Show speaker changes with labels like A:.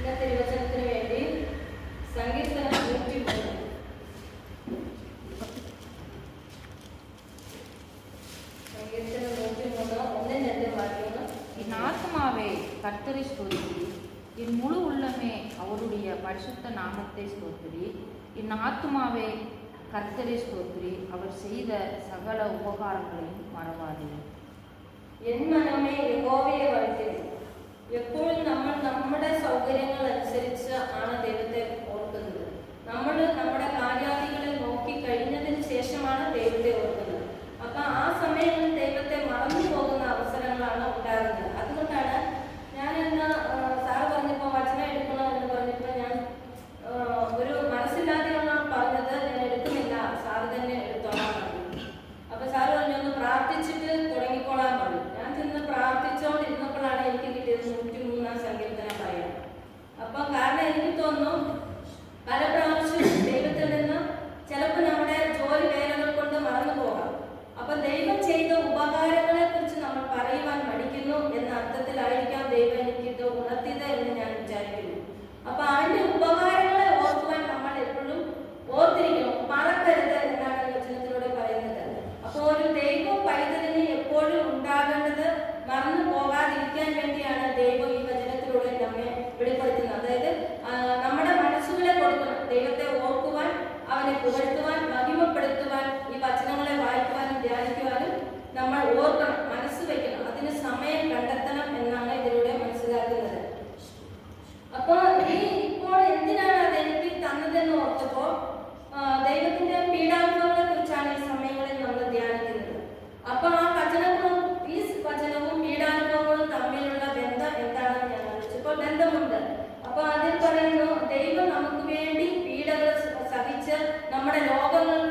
A: ഇന്നത്തെ തിരുവചനത്തിന് വേണ്ടി സങ്കീർത്തനം 103. സങ്കീർത്തനം 103 1 2 வாக்கியங்கள்.
B: என் ஆத்மாவே கர்த்தரை ஸ்தோத்திரி, என் முழு உள்ளமே அவருடைய பரிசுத்த நாமத்தை ஸ்தோத்திரி. என் ஆத்மாவே கர்த்தரை ஸ்தோத்திரி, அவர் செய்த சகல உபகாரங்களையும் மறவாதே.
A: എൻ മനമേ യഹോവയെ വാഴ്ത്തുക. എപ്പോഴും നമ്മൾ നമ്മുടെ സൗകര്യങ്ങൾ അനുസരിച്ച് ആണ് ദൈവത്തെ ഓർക്കുന്നത്. നമ്മൾ നമ്മുടെ കാര്യാദികളെ നോക്കി കഴിഞ്ഞതിന് ശേഷമാണ് ദൈവത്തെ ഓർക്കുന്നത്. അപ്പൊ ആ സമയങ്ങളിൽ ദൈവത്തെ മറന്നു പോകുന്ന അവസരങ്ങളാണ് ഉണ്ടാകുന്നത്. അതുകൊണ്ടാണ് ഞാൻ ഇന്ന് സാറ് പറഞ്ഞപ്പോൾ വചനം എടുക്കണം എന്ന് പറഞ്ഞപ്പോൾ ഞാൻ ഒരു മനസ്സില്ലാതെയാണ് പറഞ്ഞത്. ഞാൻ എടുക്കുന്നില്ല, സാറ് തന്നെ എടുത്തോളാൻ പറഞ്ഞു. അപ്പൊ സാറ് പറഞ്ഞു ഒന്ന് പ്രാർത്ഥിച്ചിട്ട് തുടങ്ങിക്കോളാൻ പറഞ്ഞു. ഞാൻ ചെന്ന് പ്രാർത്ഥിച്ചോണ്ടിരുന്നപ്പോഴാണ് എനിക്ക് കിട്ടിയത് 103 സങ്കീർത്തനം പറയാം. അപ്പൊ കാരണം എനിക്ക് തോന്നുന്നു പല പ്രാവശ്യം ദൈവത്തിൽ നിന്ന് ചിലപ്പോൾ നമ്മുടെ ജോലി വേലകൾ കൊണ്ട് മറന്നു പോകാം. അപ്പൊ ദൈവം ചെയ്ത ഉപകാരങ്ങളെ കുറിച്ച് നമ്മൾ പറയുവാൻ മടിക്കുന്നു എന്ന അർത്ഥത്തിലായിരിക്കാം ദൈവം എനിക്കിത് ഉണർത്തിയത് എന്ന് ഞാൻ വിചാരിക്കുന്നു. അപ്പൊ അവന്റെ ഉപകാരങ്ങളെ ഓർക്കുവാൻ നമ്മൾ എപ്പോഴും ഓർത്തിരിക്കണം, മറക്കരുത് എന്നാണ് വചനത്തിലൂടെ പറയുന്നത്. അപ്പോൾ ഒരു ദൈവ പൈതലിന് എപ്പോഴും ഉണ്ടാകേണ്ടത് മറന്നു പോകാതിരിക്കാൻ വേണ്ടിയാണ് ദൈവം ഈ വചനത്തിലൂടെ നമ്മെ വെളിപ്പെടുത്തുന്നത്. അതായത് നമ്മുടെ മനസ്സുകളെ കൊടുക്കണം, ദൈവത്തെ ഓർക്കുവാൻ, അവനെ പുകഴ്ത്തുവാൻ, മഹിമപ്പെടുത്തുവാൻ, ഈ വചനങ്ങളെ വായിക്കുവാനും ധ്യാനിക്കുവാനും നമ്മൾ ഓർക്കണം, മനസ്സ് വയ്ക്കണം, അതിന് സമയം കണ്ടെത്തണം എന്നാണ് ഇതിലൂടെ മനസ്സിലാക്കുന്നത്. അപ്പൊ ഇപ്പോൾ എന്തിനാണ് അത് എനിക്ക് തന്നതെന്ന് ഓർത്തപ്പോ ദൈവത്തിന്റെ പീഡാനുഭവങ്ങളെ കുറിച്ചാണ് ഈ സമയങ്ങളിൽ നമ്മൾ ധ്യാനിക്കുന്നത്. അപ്പൊ ആ വചനങ്ങളും ഈ വചനവും പീഡാനുഭവങ്ങളും തമ്മിലുള്ള ബന്ധം എന്താണെന്ന് ഞാൻ ആലോചിച്ചപ്പോൾ ബന്ധമുണ്ട്. അപ്പൊ അതിൽ പറയുന്നു, ദൈവം നമുക്ക് വേണ്ടി പീഡകൾ സഹിച്ച് നമ്മുടെ രോഗങ്ങൾക്ക്